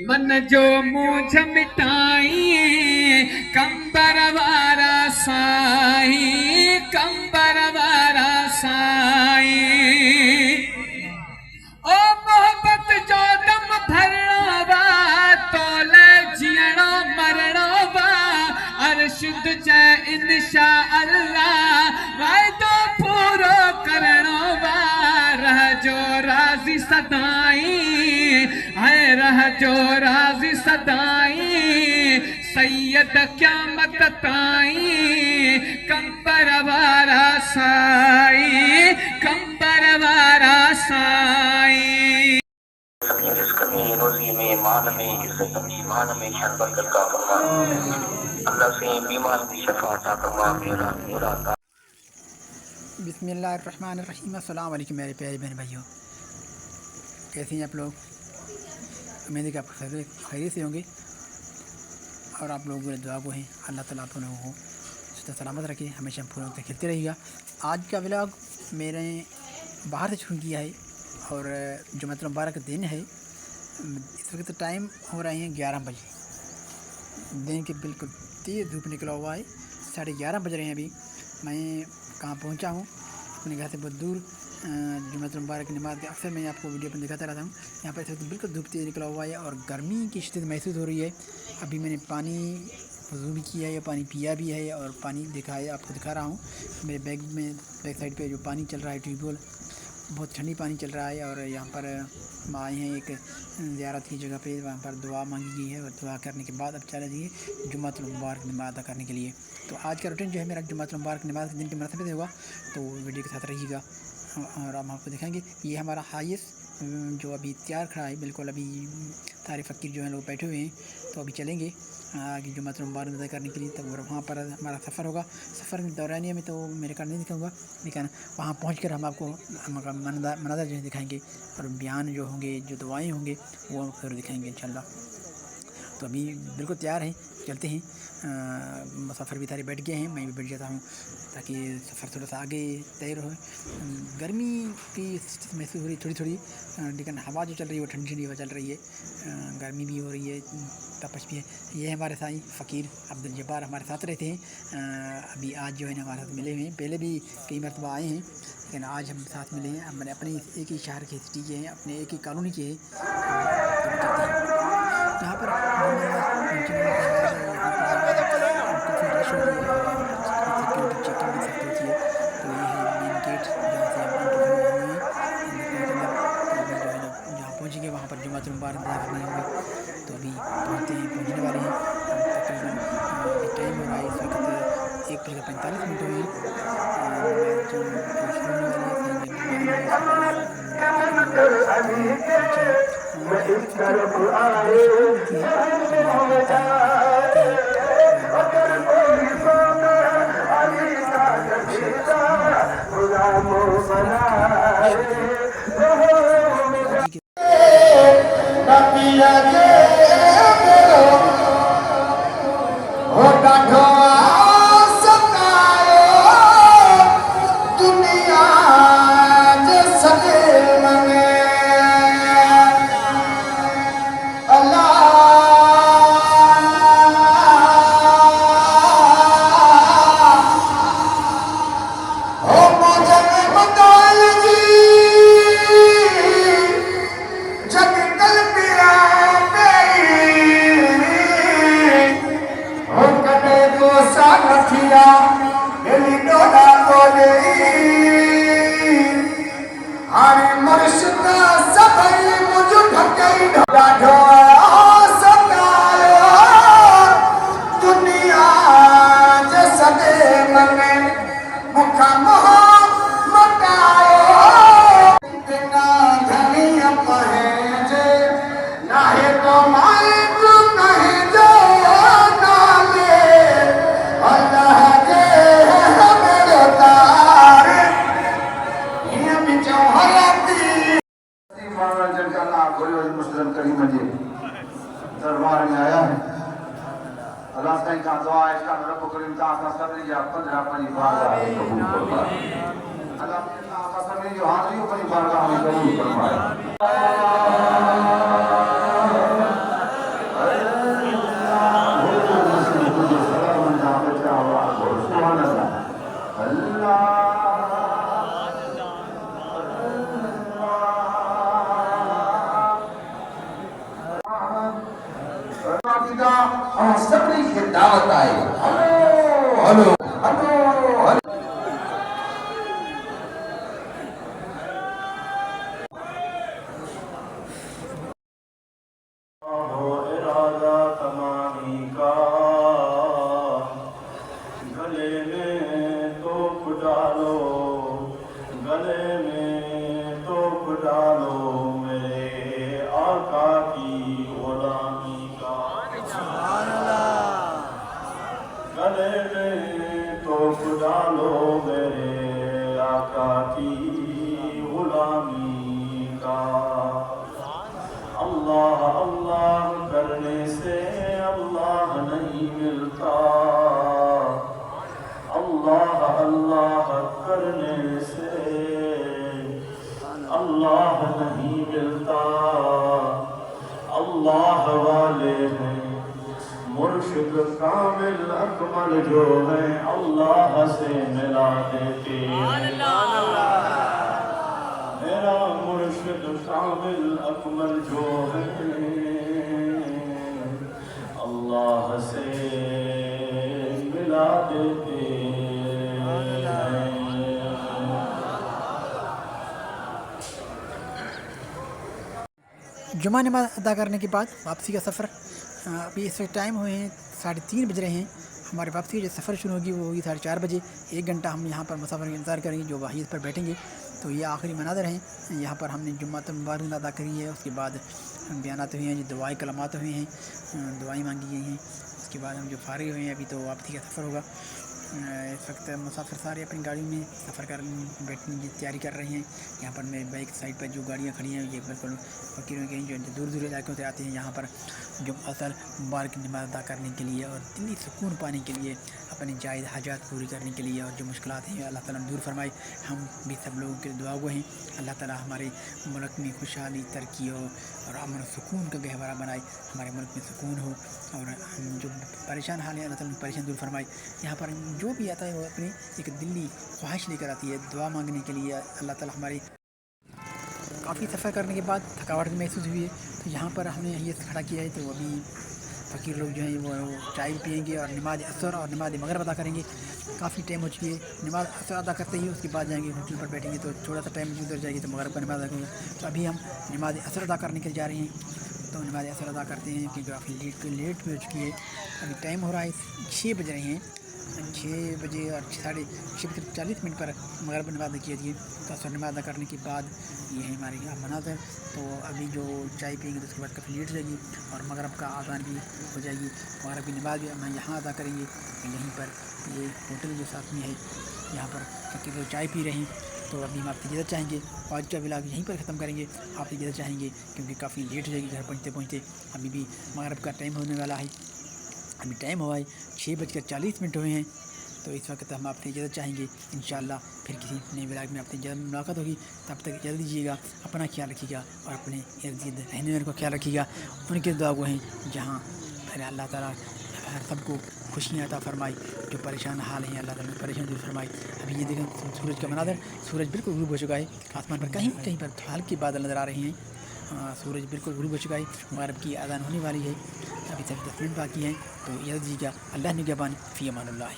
मन जो मूंझ मिटाई कंबर वारा साईं, कंबर वारा साईं। ओ मोहब्बत जो दम भरणो बा, तोले जीअणो मरणो बा, अरशद चए इंशा अल्लाह वाइदो पूरो करणो बा। रहजो राज़ी सदाईं, है रहजो राज़ी सदाईं, सैयद क़यामत ताईं, कंबर वारा साईं, कंबर वारा साईं। इसकमी रोजी में माल में इज्जत में ईमान में शन बरकत का फरमा। अल्लाह से बीमार की शफाअत फरमा। मेरा बिस्मिल्लाहिर्रहमानिर्रहीम। अस्सलाम वालेकुम मेरे प्यारे बहन भाइयों, कैसे हैं आप लोग? उम्मीद है कि आप खैरियत से होंगे और आप लोग दुआ को हैं। अल्लाह ताला आप लोगों को सुस्त सलामत रखे, हमेशा फूलों से खिलते रहिएगा। आज का व्लॉग मैंने बाहर से शुरू किया है और जुम्मतुल मुबारक का दिन है। इस वक्त टाइम हो रहे हैं 11 बजे, दिन के बिल्कुल तेज़ धूप निकला हुआ है। 11:30 बज रहे हैं अभी। मैं कहाँ पहुँचा हूँ, अपने घर से बहुत दूर। जुम्मतुल मुबारक की नमाज़ अक्सर मैं आपको वीडियो पर दिखाता रहता हूँ। यहाँ पर इस वक्त बिल्कुल धूप तेज़ निकला हुआ है और गर्मी की शिद्दत महसूस हो रही है। अभी मैंने पानी वज़ू भी किया है, पानी पिया भी है और पानी दिखाया आपको दिखा रहा हूँ। मेरे बैक साइड पे जो पानी चल रहा है ट्यूबवेल, बहुत ठंडी पानी चल रहा है। और यहाँ पर हम आए हैं एक ज़ियारत की जगह पे, वहाँ पर दुआ मांगी गई है और दुआ करने के बाद अब चले जाइए जुम्मतुल मुबारक नमाज़ अदा करने के लिए। तो आज का रूटीन जो है मेरा जुम्मतुल मुबारक नमाज़ के दिन के मरतबे से होगा, तो वीडियो के साथ रहिएगा और हम आपको दिखाएंगे। ये हमारा हाईएस्ट जो अभी तैयार खड़ा है, बिल्कुल अभी सारे फ़कीर जो हैं लोग बैठे हुए हैं, तो अभी चलेंगे आगे जुम्मतुल मुबारक अदा करने के लिए। तब वहाँ पर हमारा सफ़र होगा। सफ़र में दौरानिया में तो मेरे कार्ड नहीं दिखाऊँगा, लेकिन वहाँ पहुँचकर हम आपको मनाज़र जो है दिखाएंगे और बयान जो होंगे, जो दुआएँ होंगे वो फिर दिखाएंगे इंशाल्लाह। तो अभी बिल्कुल तैयार हैं, चलते हैं। मुसाफिर भी सारे बैठ गए हैं, मैं भी बैठ जाता हूँ ताकि सफ़र थोड़ा सा आगे तय रहे। गर्मी की स्थिति महसूस हो रही थोड़ी थोड़ी, लेकिन हवा जो चल रही है वो ठंडी ठंडी हवा चल रही है। गर्मी भी हो रही है, तपश भी है। ये हमारे साईं फ़कीर अब्दुल जब्बार हमारे साथ रहते हैं। अभी आज जो है ना हमारे साथ मिले हुए हैं, पहले भी कई मरतबा आए हैं, लेकिन आज हम साथ मिले हैं। हमने अपने एक ही शहर के सिटी के हैं, अपने एक ही कॉलोनी के हैं। यहाँ पर काफ़ी रश हो रही है और सिक्योरिटी चेकिंग भी सख्त होती है। तो ये है मेन गेट जहाँ से हम एंट्री हुए हैं। तो अभी जो है ना जहाँ पहुँचेंगे वहाँ पर जुम्मतुल मुबारक अदा करने होंगे। तो अभी पहुँचने वाले हैं। तकरीबन अभी टाइम हो रहा है इस वक्त 1:45 हुई है। नमाज जो शुरू होने वाली है, बयान होने से पहले पहुँचे हैं। यहाँ पर फ़कीर बड़ी सुकून मिलती है जब यहाँ पहुँचते हैं, यहाँ आते हैं और वहाँ पर के दिल में एक बड़ी खुशी और सुकून मिलता है। सारे फ़कीर खुश होते हैं। बाबा जी के दरबार में आया है। अल्लाह से का दुआ है, इसका रब करीम का आका सभी या 15 अपनी बारगाह में कबूल फरमाए। अल्लाह का आका सभी जो हाजिर अपनी बारगाह में कबूल फरमाए। समाप्ति का और सभी के दावत आए हलो हलो हलो हलो इरादा तमामी का गले में तोप डालो गले में तोप डालो मेरे आका की गुलामी का गले में तोप डालो मेरे आका की गुलामी का अल्लाह अल्लाह करने से अल्लाह नहीं मिलता अल्लाह अल्लाह करने से अल्लाह नहीं मिलता अल्लाह वाले हैं मुर्शिद कामिल अकमल जो है अल्लाह से मिला देते मेरा मुर्शिद कामिल अकमल जो है अल्लाह से मिला देते हैं। जुमा नमाज अदा करने के बाद वापसी का सफ़र अभी इस वक्त टाइम हुए हैं 3:30 बज रहे हैं। हमारे वापसी का जो सफ़र शुरू होगी वो होगी 4:30 बजे। 1 घंटा हम यहाँ पर मुसाफिर का इंतज़ार करेंगे जो वाहिद पर बैठेंगे। तो ये आखिरी मनाज़र हैं। यहाँ पर हमने जुम्मत मुबारक अदा करी है, उसके बाद बयानात हुए हैं, जो दुआएं कलमात हुए हैं, दुआएं मांगी गई हैं। उसके बाद हम जो फारिग हुए हैं अभी तो वापसी का सफ़र होगा। इस वक्त मुसाफिर सारे अपनी गाड़ी में सफ़र कर बैठने की तैयारी कर रहे हैं। यहाँ पर मेरे बैक साइड पर जो गाड़ियाँ खड़ी हैं ये बिल्कुल फ़कीरों के जो दूर दूर इलाकों से आते हैं यहाँ पर जो असर मुबारक नमाज़ अदा करने के लिए और दिली सुकून पाने के लिए, अपनी जायज़ हाजात पूरी करने के लिए और जो मुश्किलात हैं अल्लाह ताला दूर फरमाए। हम भी सब लोगों के दुआ गो हैं अल्लाह ताला हमारे मुल्क में खुशहाली तरक्की हो और अमन सुकून का गहवरा बनाए, हमारे मुल्क में सुकून हो और हम जो परेशान हाल है अल्लाह ताला परेशान दूर फरमाए। यहाँ पर जो भी आता है वो अपनी एक दिली ख्वाहिश लेकर आती है दुआ मांगने के लिए। अल्लाह ताला हमारी काफ़ी सफ़र करने के बाद थकावट महसूस हुई है तो यहाँ पर हमने ये खड़ा किया है। तो अभी फ़कीर लोग जो हैं वो चाय पियेंगे और नमाज असर और नमाज मगरिब अदा करेंगे। काफ़ी टाइम हो चुकी है, नमाज असर अदा करते ही उसके बाद जाएंगे होटल पर बैठेंगे तो थोड़ा सा टाइम उधर जाएगी तो मगरिब का नमाज अदा करेंगे। तो अभी हम नमाज असर अदा करने के लिए जा रहे हैं। तो नमाज असर अदा करते हैं कि काफ़ी लेट भी हो चुकी है। अभी टाइम हो रहा है 6 बज रहे हैं, 6 बजे और 6:40 पर मगरिब नमाज की जाती है। तो असर नमाज अदा करने के बाद ये है हमारे यहाँ मनाज़र। तो अभी जो चाय पियेंगे तो उसके बाद काफ़ी लेट हो जाएगी और मगरिब का आज़ान भी हो जाएगी। मगरिब की नमाज भी हम यहाँ अदा करेंगे। यहीं पर ये होटल जो साथ में है यहाँ पर क्योंकि वो चाय पी रहे हैं। तो अभी हम आपकी इजाज़त चाहेंगे, आज का व्लॉग यहीं पर ख़त्म करेंगे। आपकी इजाज़त चाहेंगे क्योंकि काफ़ी लेट हो जाएगी घर पहुँचते पहुँचते। अभी भी मगरिब का टाइम होने वाला है। अभी टाइम हुआ है 6:40 हुए हैं। तो इस वक्त हम आपसे इजाज़त चाहेंगे। इंशाअल्लाह फिर किसी नए व्लॉग में आपसे जल्द मुलाकात होगी। तब तक जल्द दीजिएगा, अपना ख्याल रखिएगा और अपने इर्द गिर्द रहने वालों का ख्याल रखिएगा। उनके दुआ गो हैं जहाँ फिर अल्लाह ताला हर सबको खुशियाँ अता फरमाए। जो परेशान हाल हैं अल्लाह ताला परेशान दूर फरमाए। अभी ये देखें सूरज का मनाज़र, सूरज बिल्कुल गुरूब हो चुका है। आसमान पर कहीं कहीं पर हल्के बादल नज़र आ रहे हैं। सूरज बिल्कुल गुरूब हो चुका है। मगरिब की आज़ान होने वाली है। अभी तक 10 मिनट बाकी हैं। तो इजाज़त दीजिएगा। अल्लाह निगहबान, फ़ी अमानिल्लाह।